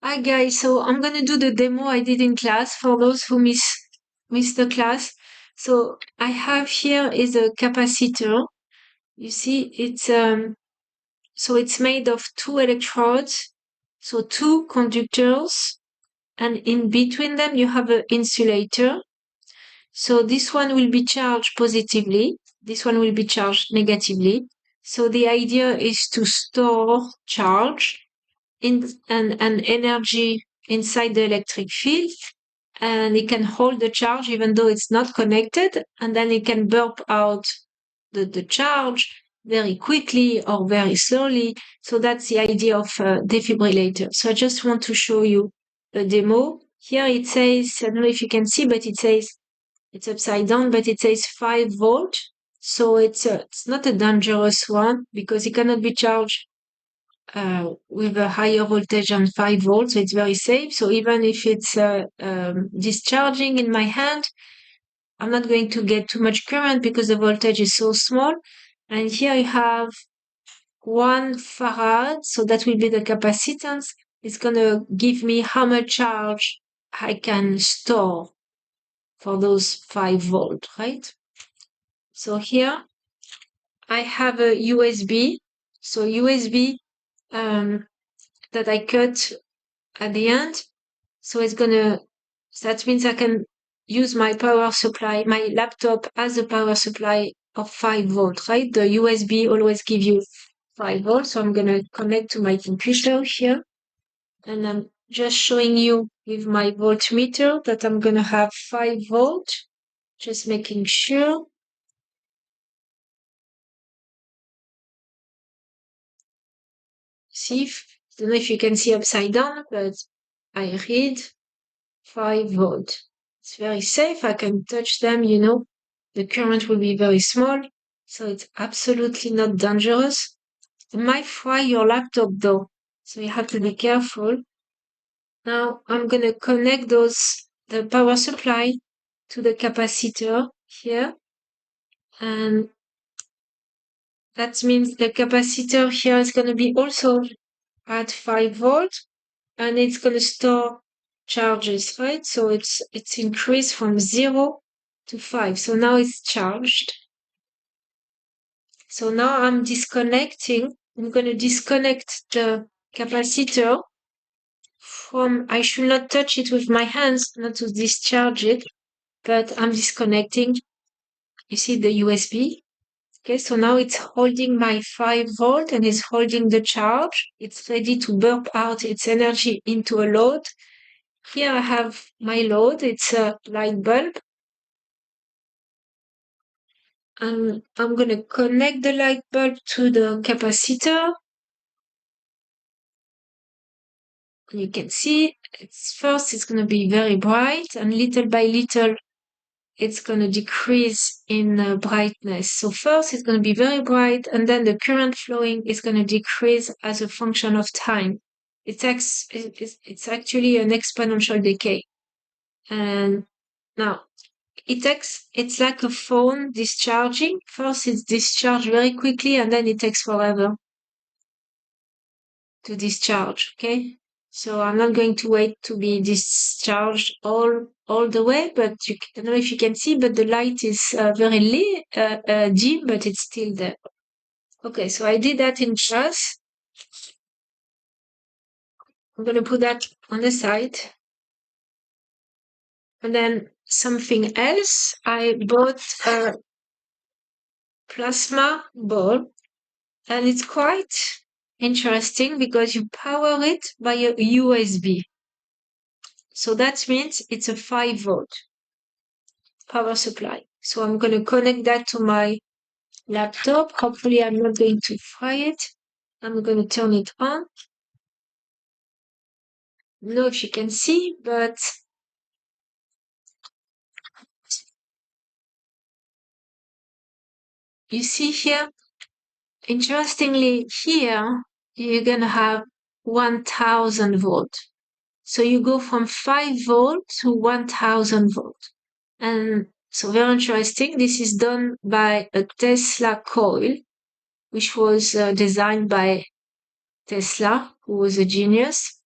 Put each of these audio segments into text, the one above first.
Hi guys, so I'm gonna do the demo I did in class for those who missed the class. So I have here is a capacitor. You see, it's made of two electrodes, so two conductors, and in between them you have an insulator. So this one will be charged positively, this one will be charged negatively. So the idea is to store charge and energy inside the electric field, and it can hold the charge even though it's not connected, and then it can burp out the charge very quickly or very slowly. So that's the idea of a defibrillator. So I just want to show you a demo. Here it says, I don't know if you can see, but it says, it's upside down, but it says 5 volt. So it's not a dangerous one because it cannot be charged with a higher voltage than 5 volts, so it's very safe. So even if it's discharging in my hand, I'm not going to get too much current because the voltage is so small. And here you have 1 farad, so that will be the capacitance. It's going to give me how much charge I can store for those 5 volt, right? So here I have a USB. So USB that I cut at the end. So that means I can use my power supply, my laptop as a power supply of 5 volt, right? The USB always give you 5 volts. So I'm going to connect to my computer here. And I'm just showing you with my voltmeter that I'm going to have 5 volt. Just making sure. Don't know if you can see upside down, but I read 5 volt. It's very safe. I can touch them, the current will be very small. So it's absolutely not dangerous. It might fry your laptop though. So you have to be careful. Now I'm going to connect the power supply to the capacitor here. And that means the capacitor here is going to be also at 5 volt. And it's going to store charges, right? So it's increased from 0 to 5. So now it's charged. So now I'm disconnecting. I'm going to disconnect the capacitor from, I should not touch it with my hands, not to discharge it, but I'm disconnecting. You see the USB. Okay, so now it's holding my 5 volt and it's holding the charge. It's ready to burp out its energy into a load. Here I have my load. It's a light bulb. And I'm going to connect the light bulb to the capacitor. You can see it's going to be very bright, and little by little it's going to decrease in brightness. So first it's going to be very bright, and then the current flowing is going to decrease as a function of time. It's actually an exponential decay. And now it's like a phone discharging. First it's discharged very quickly, and then it takes forever to discharge. Okay, so I'm not going to wait to be discharged all the way, but I don't know if you can see, but the light is very dim, but it's still there. Okay, so I did that in class. I'm going to put that on the side. And then something else, I bought a plasma bulb, and it's quite interesting because you power it by a USB. So that means it's a 5 volt power supply. So I'm going to connect that to my laptop. Hopefully I'm not going to fry it. I'm going to turn it on. I don't know if you can see, but you see here, interestingly here, you're going to have 1000 volt. So you go from 5 volt to 1000 volt. And so very interesting. This is done by a Tesla coil, which was designed by Tesla, who was a genius.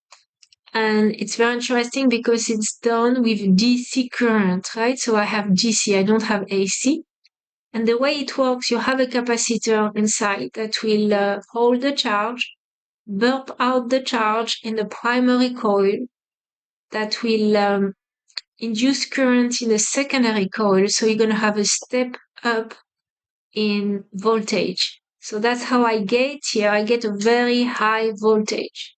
And it's very interesting because it's done with DC current, right? So I have DC, I don't have AC. And the way it works, you have a capacitor inside that will hold the charge, burp out the charge in the primary coil that will induce current in the secondary coil. So you're going to have a step up in voltage. So that's how I get here. I get a very high voltage.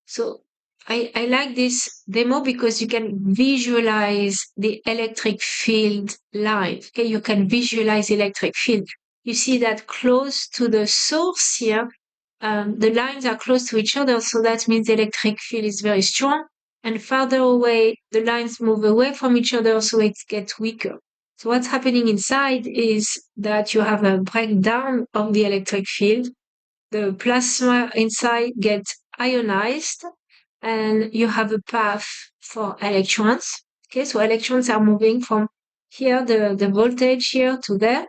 So I like this demo because you can visualize the electric field live. Okay, you can visualize electric field. You see that close to the source here, the lines are close to each other, so that means the electric field is very strong. And farther away, the lines move away from each other, so it gets weaker. So what's happening inside is that you have a breakdown of the electric field. The plasma inside gets ionized, and you have a path for electrons. Okay, so electrons are moving from here, the voltage here to there,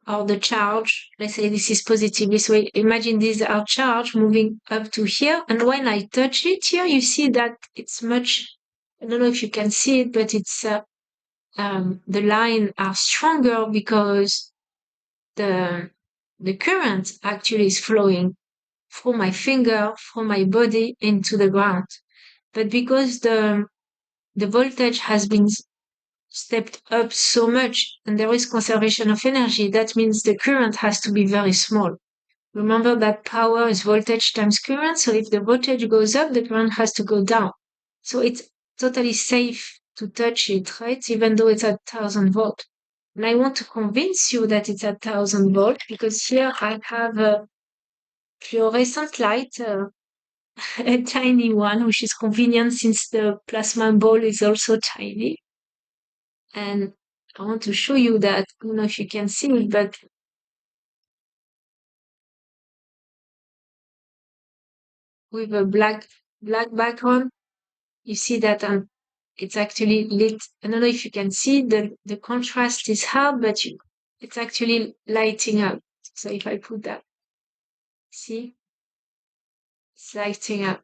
or the charge. Let's say this is positive. So imagine these are charge moving up to here. And when I touch it here, you see that it's much, I don't know if you can see it, but it's, the line are stronger because the current actually is flowing through my finger, through my body into the ground. But because the voltage has been stepped up so much and there is conservation of energy, that means the current has to be very small. Remember that power is voltage times current. So if the voltage goes up, the current has to go down. So it's totally safe to touch it, right? Even though it's at 1000 volt. And I want to convince you that it's at 1000 volt because here I have a fluorescent light, a tiny one, which is convenient since the plasma ball is also tiny. And I want to show you that. I don't know if you can see it, but with a black background, you see that it's actually lit. I don't know if you can see the contrast is hard, but it's actually lighting up. So if I put that, see, it's lighting up.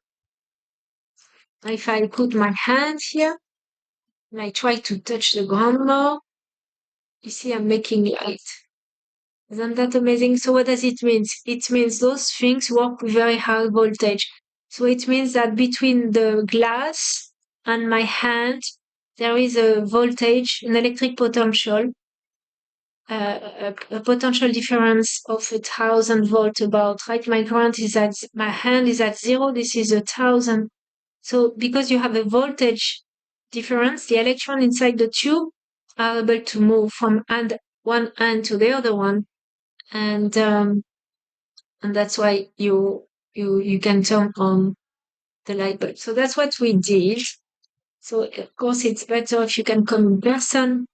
If I put my hand here and I try to touch the ground more, you see I'm making light. Isn't that amazing? So what does it mean? It means those things work with very high voltage. So it means that between the glass and my hand, there is a voltage, an electric potential, a potential difference of 1000 volt about, right? My hand is at 0. This is 1000. So because you have a voltage difference, the electron inside the tube are able to move from one end to the other one. And that's why you can turn on the light bulb. So that's what we did. So of course it's better if you can come in person